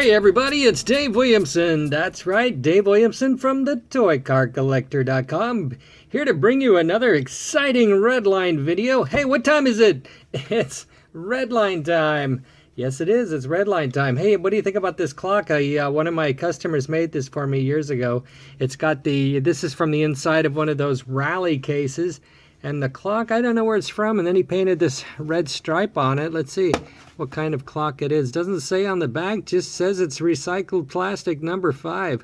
Hey everybody, it's Dave Williamson. That's right, Dave Williamson from the ToyCarCollector.com. Here to bring you another exciting Redline video. Hey, what time is it? It's Redline time. Yes, it is. It's Redline time. Hey, what do you think about this clock? One of my customers made this for me years ago. It's got this is from the inside of one of those rally cases. And the clock, I don't know where it's from. And then he painted this red stripe on it. Let's see what kind of clock it is. Doesn't say on the back, just says it's recycled plastic number 5.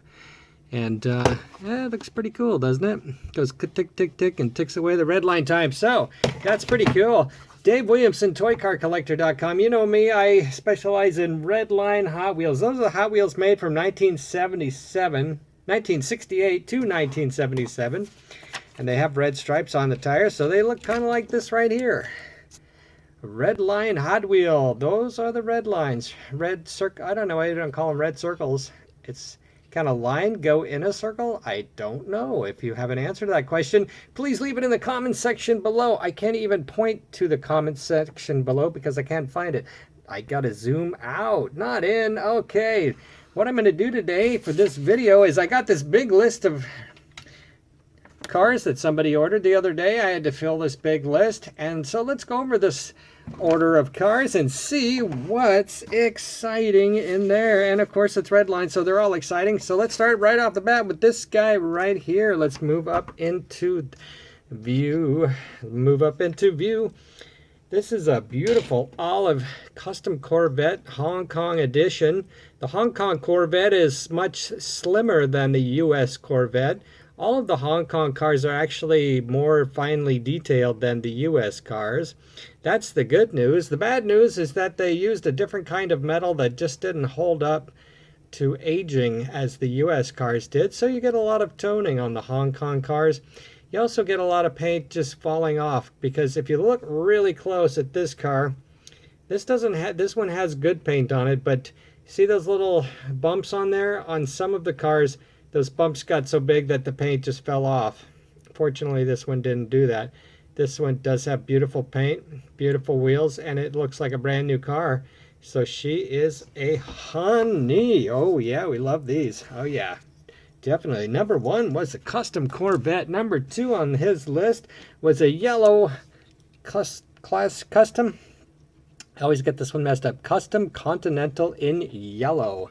And yeah, it looks pretty cool, doesn't it? Goes tick, tick, tick, and ticks away the Redline time. So that's pretty cool. Dave Williamson, ToyCarCollector.com. You know me, I specialize in Redline Hot Wheels. Those are the Hot Wheels made from 1968 to 1977. And they have red stripes on the tires, so they look kind of like this right here. Redline Hot Wheel. Those are the red lines. Red circle. I don't know why you don't call them red circles. It's kind of line go in a circle. I don't know. If you have an answer to that question, please leave it in the comment section below. I can't even point to the comment section below because I can't find it. I gotta zoom out, not in. Okay. What I'm going to do today for this video is I got this big list of cars that somebody ordered the other day. I had to fill this big list, and so let's go over this order of cars and see what's exciting in there. And of course it's Redline, so they're all exciting. So let's start right off the bat with this guy right here. Let's move up into view. This is a beautiful olive custom Corvette Hong Kong edition. The Hong Kong Corvette is much slimmer than the US Corvette. All of the Hong Kong cars are actually more finely detailed than the US cars. That's the good news. The bad news is that they used a different kind of metal that just didn't hold up to aging as the US cars did. So you get a lot of toning on the Hong Kong cars. You also get a lot of paint just falling off, because if you look really close at this car, this one has good paint on it, but see those little bumps on there? On some of the cars, those bumps got so big that the paint just fell off. Fortunately, this one didn't do that. This one does have beautiful paint, beautiful wheels, and it looks like a brand new car. So she is a honey. Oh yeah, we love these. Oh yeah, definitely. Number 1 was a custom Corvette. Number 2 on his list was a yellow class custom. I always get this one messed up. Custom Continental in yellow.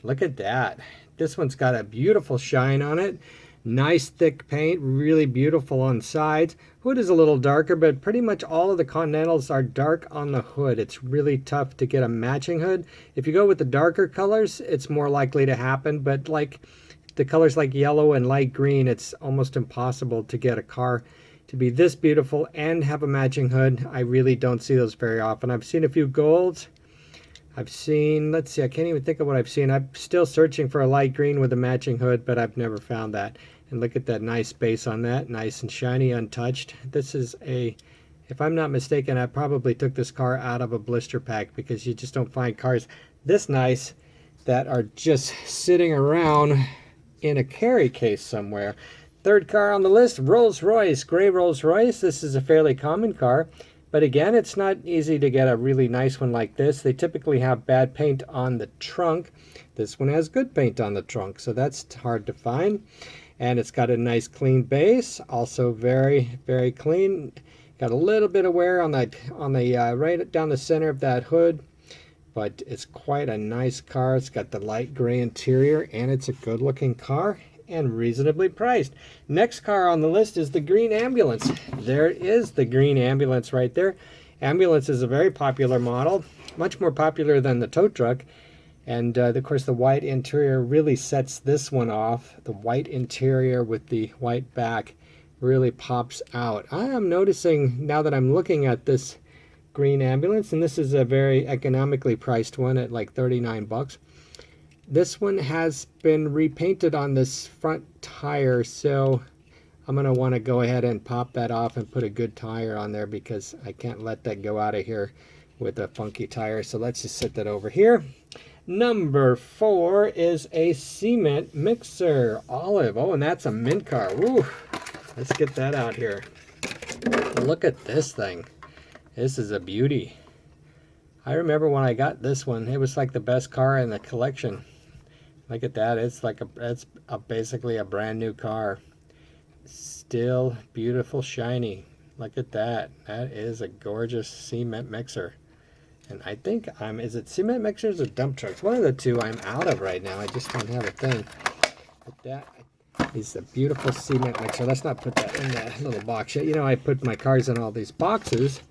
Look at that. This one's got a beautiful shine on it. Nice thick paint, really beautiful on sides. Hood is a little darker, but pretty much all of the Continentals are dark on the hood. It's really tough to get a matching hood. If you go with the darker colors, it's more likely to happen, but like the colors like yellow and light green, it's almost impossible to get a car to be this beautiful and have a matching hood. I really don't see those very often. I've seen a few golds. I've seen, let's see, I can't even think of what I've seen. I'm still searching for a light green with a matching hood, but I've never found that. And look at that nice base on that, nice and shiny, untouched. This is if I'm not mistaken, I probably took this car out of a blister pack, because you just don't find cars this nice that are just sitting around in a carry case somewhere. Third car on the list, Rolls-Royce, gray Rolls-Royce. This is a fairly common car. But again, it's not easy to get a really nice one like this. They typically have bad paint on the trunk. This one has good paint on the trunk, so that's hard to find. And it's got a nice clean base, also very, very clean. Got a little bit of wear on the right down the center of that hood, but it's quite a nice car. It's got the light gray interior, and it's a good-looking car and reasonably priced. Next car on the list is the green ambulance. There is the green ambulance right there. Ambulance is a very popular model, much more popular than the tow truck. And of course the white interior really sets this one off. The white interior with the white back really pops out. I am noticing now that I'm looking at this green ambulance, and this is a very economically priced one at like 39 bucks. This one has been repainted on this front tire, so I'm going to want to go ahead and pop that off and put a good tire on there, because I can't let that go out of here with a funky tire. So let's just set that over here. Number 4 is a cement mixer, olive. Oh, and that's a mint car. Ooh, let's get that out here. Look at this thing. This is a beauty. I remember when I got this one, it was like the best car in the collection. Look at that. It's basically a brand new car. Still beautiful, shiny. Look at that. That is a gorgeous cement mixer. And I think is it cement mixers or dump trucks? One of the two I'm out of right now. I just don't have a thing. But that is a beautiful cement mixer. Let's not put that in that little box yet. You know, I put my cars in all these boxes,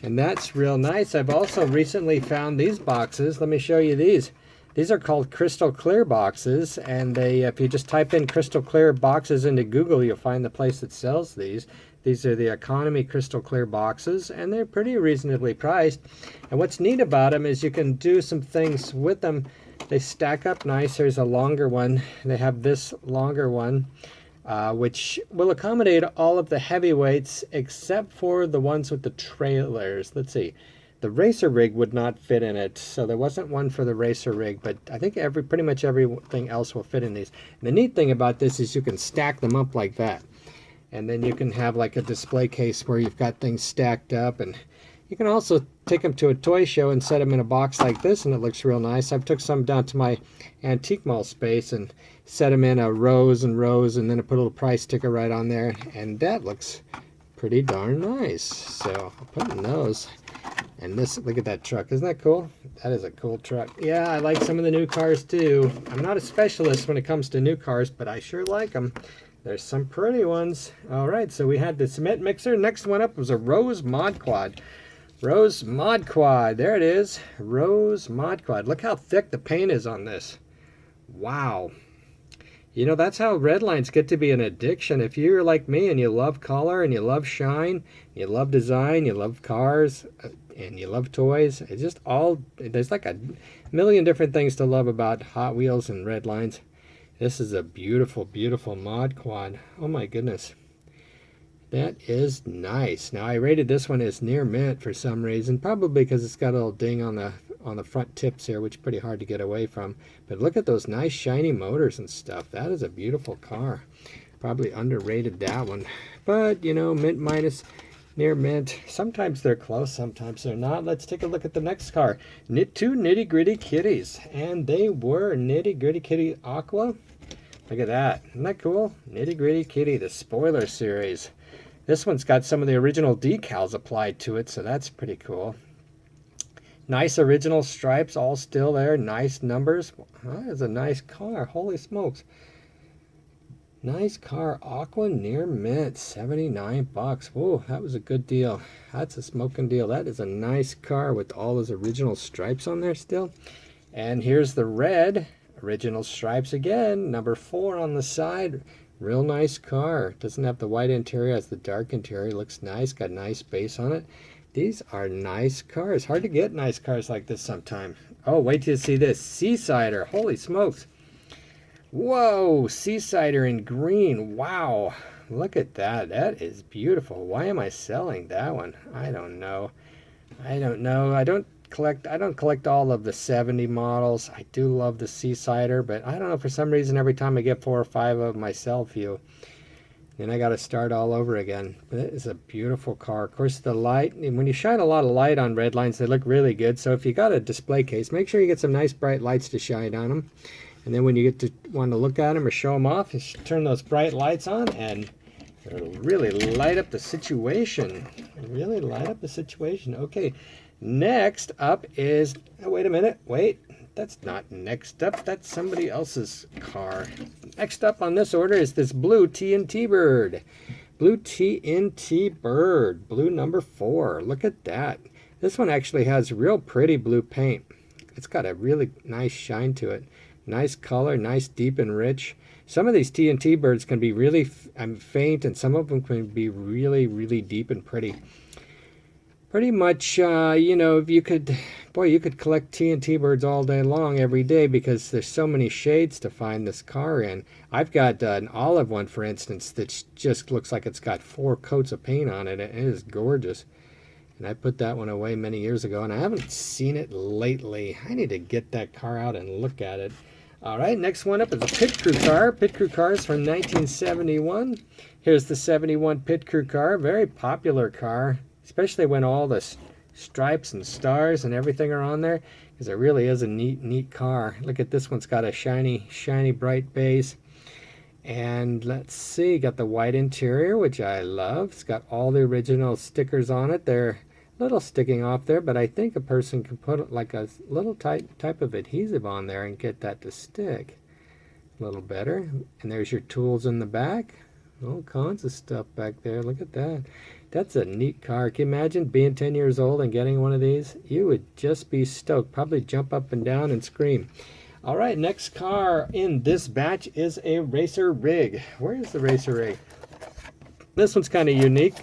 and that's real nice. I've also recently found these boxes. Let me show you these. These are called crystal clear boxes, and they, if you just type in crystal clear boxes into Google, you'll find the place that sells these. These are the economy crystal clear boxes, and they're pretty reasonably priced. And what's neat about them is you can do some things with them. They stack up nice. There's a longer one. They have this longer one, which will accommodate all of the heavyweights except for the ones with the trailers. Let's see. The racer rig would not fit in it, so there wasn't one for the racer rig, but I think pretty much everything else will fit in these. And the neat thing about this is you can stack them up like that. And then you can have like a display case where you've got things stacked up, and you can also take them to a toy show and set them in a box like this, and it looks real nice. I've took some down to my antique mall space and set them in a rows and rows, and then I put a little price sticker right on there, and that looks pretty darn nice. So I'll put in those. And this, look at that truck. Isn't that cool? That is a cool truck. Yeah, I like some of the new cars too. I'm not a specialist when it comes to new cars, but I sure like them. There's some pretty ones. All right, so we had the cement mixer. Next one up was a Rosemont Quad. Rosemont Quad. There it is. Rosemont Quad. Look how thick the paint is on this. Wow. You know, that's how Redlines get to be an addiction. If you're like me and you love color and you love shine, you love design, you love cars, and you love toys, it's just all, there's like a million different things to love about Hot Wheels and Redlines. This is a beautiful, beautiful mod quad. Oh my goodness. That is nice. Now I rated this one as near mint for some reason, probably because it's got a little ding on the front tips here, which is pretty hard to get away from. But look at those nice shiny motors and stuff. That is a beautiful car. Probably underrated that one. But you know, mint minus, near mint. Sometimes they're close, sometimes they're not. Let's take a look at the next car. Two nitty gritty kitties. And they were nitty gritty kitty aqua. Look at that. Isn't that cool? Nitty Gritty Kitty, the spoiler series. This one's got some of the original decals applied to it, so that's pretty cool. Nice original stripes, all still there. Nice numbers. That is a nice car. Holy smokes. Nice car. Aqua near mint. 79 bucks. Whoa, that was a good deal. That's a smoking deal. That is a nice car with all those original stripes on there still. And here's the red. Original stripes again, number 4 on the side. Real nice car. Doesn't have the white interior, has the dark interior. Looks nice, got nice base on it. These are nice cars. Hard to get nice cars like this sometime. Oh, wait till you see this. Seasider. Holy smokes. Whoa, Seasider in green. Wow. Look at that. That is beautiful. Why am I selling that one? I don't know. I don't collect all of the 70 models. I do love the Seasider, but I don't know, for some reason every time I get 4 or 5 of them I sell a few. Then I got to start all over again. But it is a beautiful car. Of course, the light, and when you shine a lot of light on Redlines, they look really good. So if you got a display case, make sure you get some nice bright lights to shine on them. And then when you get to want to look at them or show them off, you turn those bright lights on and it'll really light up the situation. Really light up the situation. Okay. Next up is, oh, wait a minute, wait, that's not next up, that's somebody else's car. Next up on this order is this blue TNT Bird. Blue TNT Bird, blue number 4. Look at that. This one actually has real pretty blue paint. It's got a really nice shine to it. Nice color, nice deep and rich. Some of these TNT Birds can be really faint, and some of them can be really, really deep and pretty. Pretty much, you know, if you could, boy, you could collect TNT Birds all day long, every day, because there's so many shades to find this car in. I've got an olive one, for instance, that just looks like it's got 4 coats of paint on it. It is gorgeous. And I put that one away many years ago, and I haven't seen it lately. I need to get that car out and look at it. All right, next one up is a pit crew car. Pit crew cars from 1971. Here's the 71 pit crew car, very popular car. Especially when all the stripes and stars and everything are on there, because it really is a neat car. Look at this one's got a shiny bright base. And let's see, got the white interior, which I love. It's got all the original stickers on it. They're a little sticking off there, but I think a person can put like a little type of adhesive on there and get that to stick a little better. And there's your tools in the back. All kinds of stuff back there. Look at that. That's a neat car. Can you imagine being 10 years old and getting one of these? You would just be stoked. Probably jump up and down and scream. All right, next car in this batch is a racer rig. Where is the racer rig? This one's kind of unique.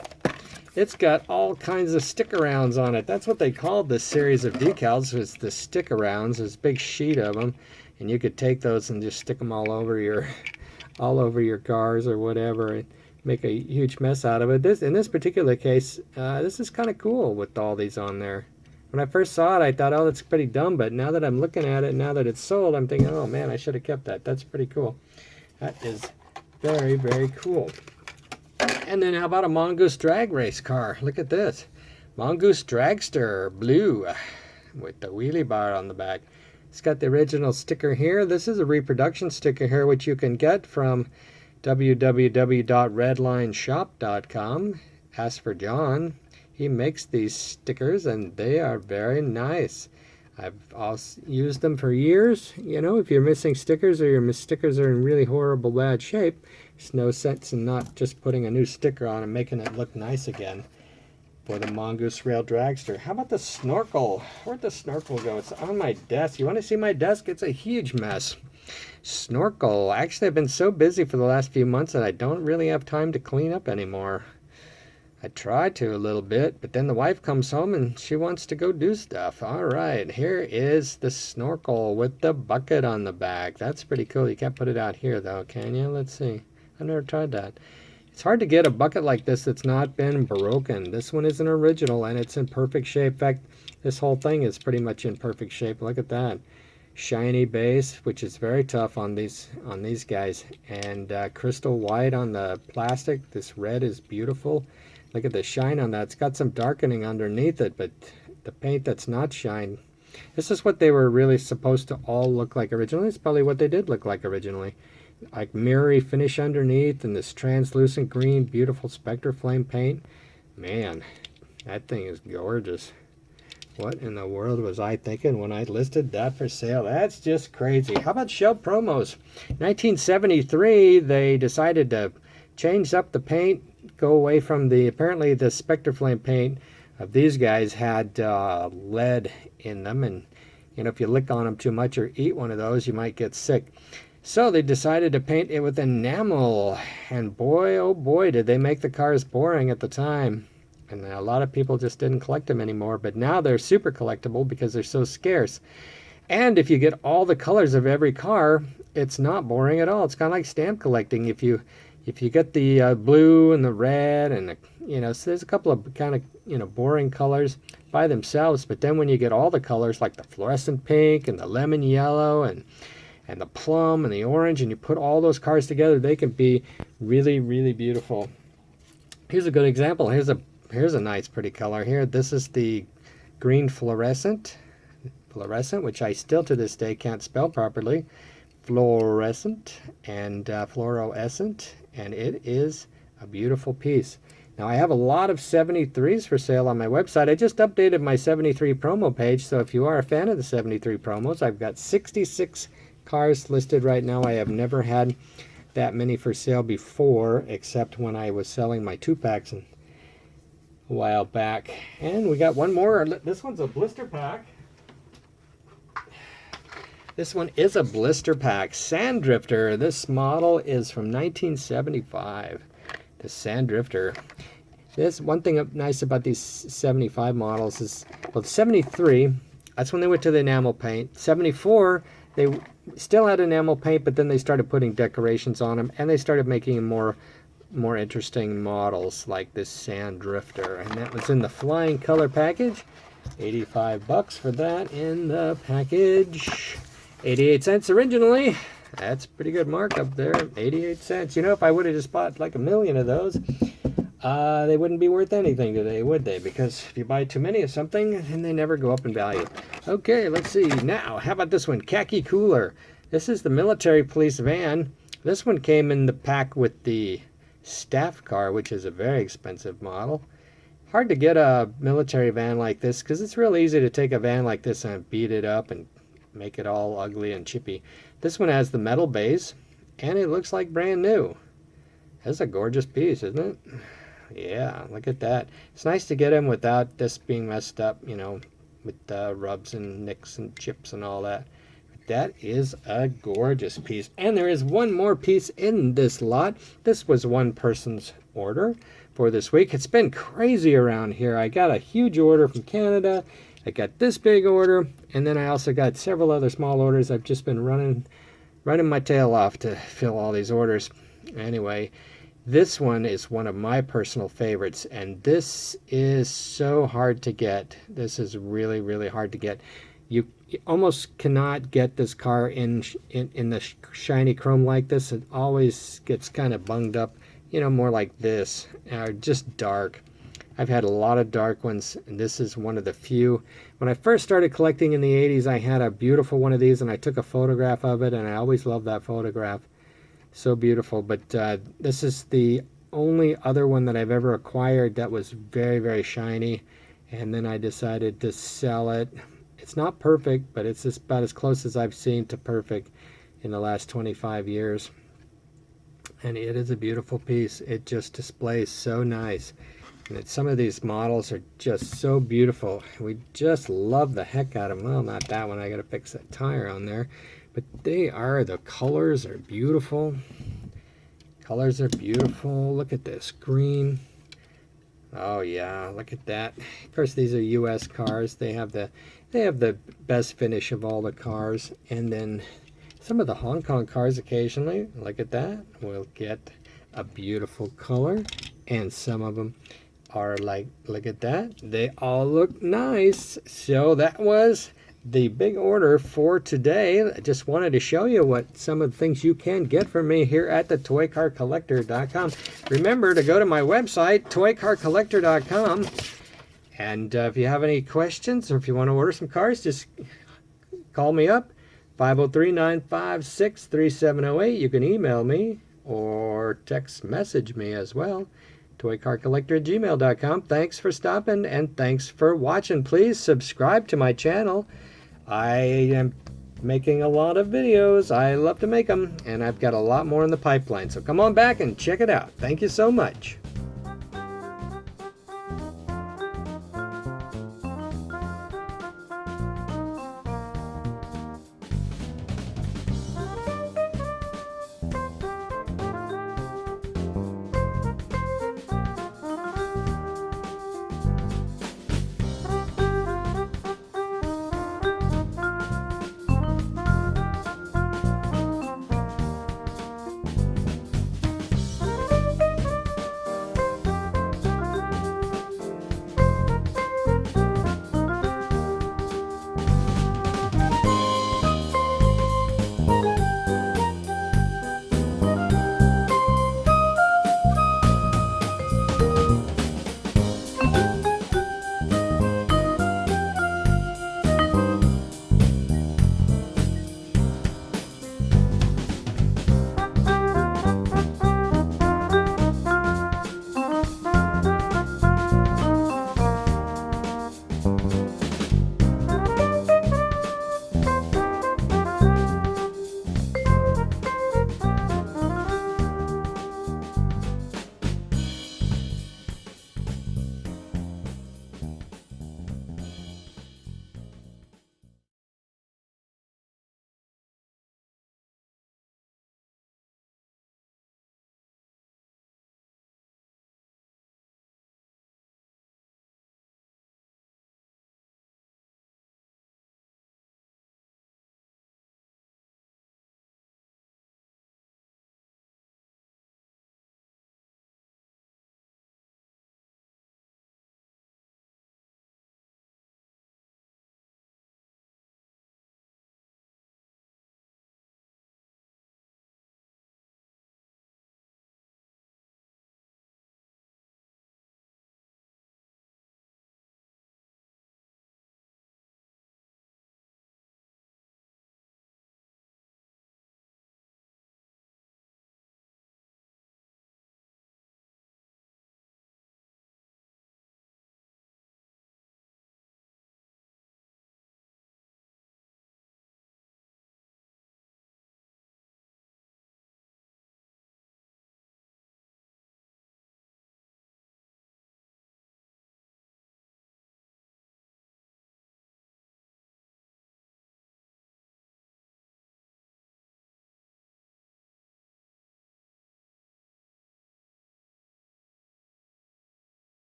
It's got all kinds of stick-arounds on it. That's what they called this series of decals, was the stick-arounds. There's a big sheet of them, and you could take those and just stick them all over your cars or whatever, and make a huge mess out of it. In this particular case, this is kind of cool with all these on there. When I first saw it, I thought, oh, that's pretty dumb, but now that I'm looking at it, now that it's sold, I'm thinking, oh man, I should have kept that. That's pretty cool. That is very, very cool. And then how about a Mongoose drag race car? Look at this. Mongoose Dragster, blue, with the wheelie bar on the back. It's got the original sticker here. This is a reproduction sticker here, which you can get from www.redlineshop.com. Ask for John. He makes these stickers, and they are very nice. I've also used them for years. You know, if you're missing stickers or your stickers are in really horrible bad shape, there's no sense in not just putting a new sticker on and making it look nice again for the Mongoose Rail Dragster. How about the Snorkel? Where'd the Snorkel go? It's on my desk. You want to see my desk? It's a huge mess. Snorkel. Actually, I've been so busy for the last few months that I don't really have time to clean up anymore. I try to a little bit, but then the wife comes home and she wants to go do stuff. All right, here is the Snorkel with the bucket on the back. That's pretty cool. You can't put it out here though, can you? Let's see. I've never tried that. It's hard to get a bucket like this that's not been broken. This one is an original and it's in perfect shape. In fact, this whole thing is pretty much in perfect shape. Look at that. Shiny base, which is very tough on these guys, and crystal white on the plastic. This red is beautiful. Look at the shine on that. It's got some darkening underneath it, but the paint that's not shine. This is what they were really supposed to all look like originally. It's probably what they did look like originally. Like mirrory finish underneath and this translucent green, beautiful Spectre Flame paint. Man, that thing is gorgeous. What in the world was I thinking when I listed that for sale? That's just crazy. How about show promos? In 1973, they decided to change up the paint, go away from apparently the Spectre Flame paint of these guys had lead in them, and you know, if you lick on them too much or eat one of those, you might get sick. So they decided to paint it with enamel, and boy, oh boy, did they make the cars boring at the time. And a lot of people just didn't collect them anymore, but now they're super collectible because they're so scarce. And if you get all the colors of every car, it's not boring at all. It's kind of like stamp collecting. If you get the blue and the red and the, you know, so there's a couple of kind of, you know, boring colors by themselves, but then when you get all the colors like the fluorescent pink and the lemon yellow and the plum and the orange, and you put all those cars together, they can be really, really beautiful. Here's a good example. Here's a nice pretty color here. This is the green fluorescent, which I still to this day can't spell properly. Fluorescent and fluorescent, and it is a beautiful piece. Now I have a lot of 73s for sale on my website. I just updated my 73 promo page, so if you are a fan of the 73 promos, I've got 66 cars listed right now. I have never had that many for sale before, except when I was selling my 2-packs a while back. And we got one more. This one's a blister pack. This one is a blister pack. Sand Drifter. This model is from 1975. The Sand Drifter. This one thing nice about these 75 models is, well, 73, that's when they went to the enamel paint. 74, they still had enamel paint, but then they started putting decorations on them, and they started making more interesting models like this Sand Drifter. And that was in the flying color package. 85 bucks for that in the package. 88 cents originally. That's pretty good markup there. 88 cents. You know, if I would have just bought like a million of those, They wouldn't be worth anything today, would they? Because if you buy too many of something, then they never go up in value. Okay, let's see. Now, how about this one? Khaki Cooler. This is the military police van. This one came in the pack with the staff car, which is a very expensive model. Hard to get a military van like this because it's real easy to take a van like this and beat it up and make it all ugly and chippy. This one has the metal base, and it looks like brand new. That's a gorgeous piece, isn't it? Yeah, look at that. It's nice to get them without this being messed up, you know, with rubs and nicks and chips and all that. That is a gorgeous piece. And there is one more piece in this lot. This was one person's order for this week. It's been crazy around here. I got a huge order from Canada. I got this big order. And then I also got several other small orders. I've just been running my tail off to fill all these orders. Anyway, this one is one of my personal favorites, and this is so hard to get. This is really, really hard to get. You almost cannot get this car in the shiny chrome like this. It always gets kind of bunged up, you know, more like this, just dark. I've had a lot of dark ones, and this is one of the few. When I first started collecting in the 80s, I had a beautiful one of these, and I took a photograph of it, and I always loved that photograph. So beautiful. But this is the only other one that I've ever acquired that was very, very shiny, and then I decided to sell it. It's not perfect, but it's just about as close as I've seen to perfect in the last 25 years. And it is a beautiful piece. It just displays so nice. And some of these models are just so beautiful. We just love the heck out of them. Well, not that one. I got to fix that tire on there. But the colors are beautiful. Colors are beautiful. Look at this green. Oh yeah, look at that. Of course, these are U.S. cars. They have the best finish of all the cars. And then some of the Hong Kong cars occasionally, look at that, will get a beautiful color. And some of them are like, look at that. They all look nice. So that was the big order for today. I just wanted to show you what some of the things you can get from me here at the ToyCarCollector.com. Remember to go to my website, ToyCarCollector.com. And if you have any questions or if you want to order some cars, just call me up, 503-956-3708. You can email me or text message me as well, ToyCarCollector@gmail.com. Thanks for stopping and thanks for watching. Please subscribe to my channel. I am making a lot of videos. I love to make them, and I've got a lot more in the pipeline. So come on back and check it out. Thank you so much.